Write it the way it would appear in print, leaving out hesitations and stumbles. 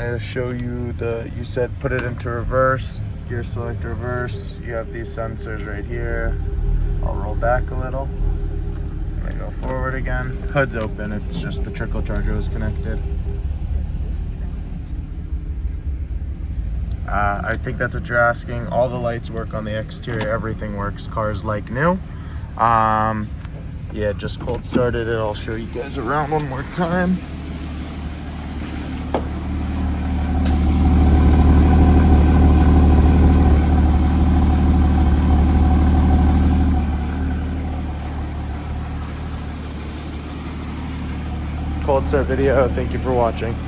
wanted to show you you said put it into reverse, gear select reverse. You have these sensors right here. I'll roll back a little. I'm gonna go forward again. Hood's open, it's just the trickle charger was connected. I think that's what you're asking. All the lights work on the exterior, everything works. Car's like new. Yeah, just cold started it. I'll show you guys around one more time. Cold start video. Thank you for watching.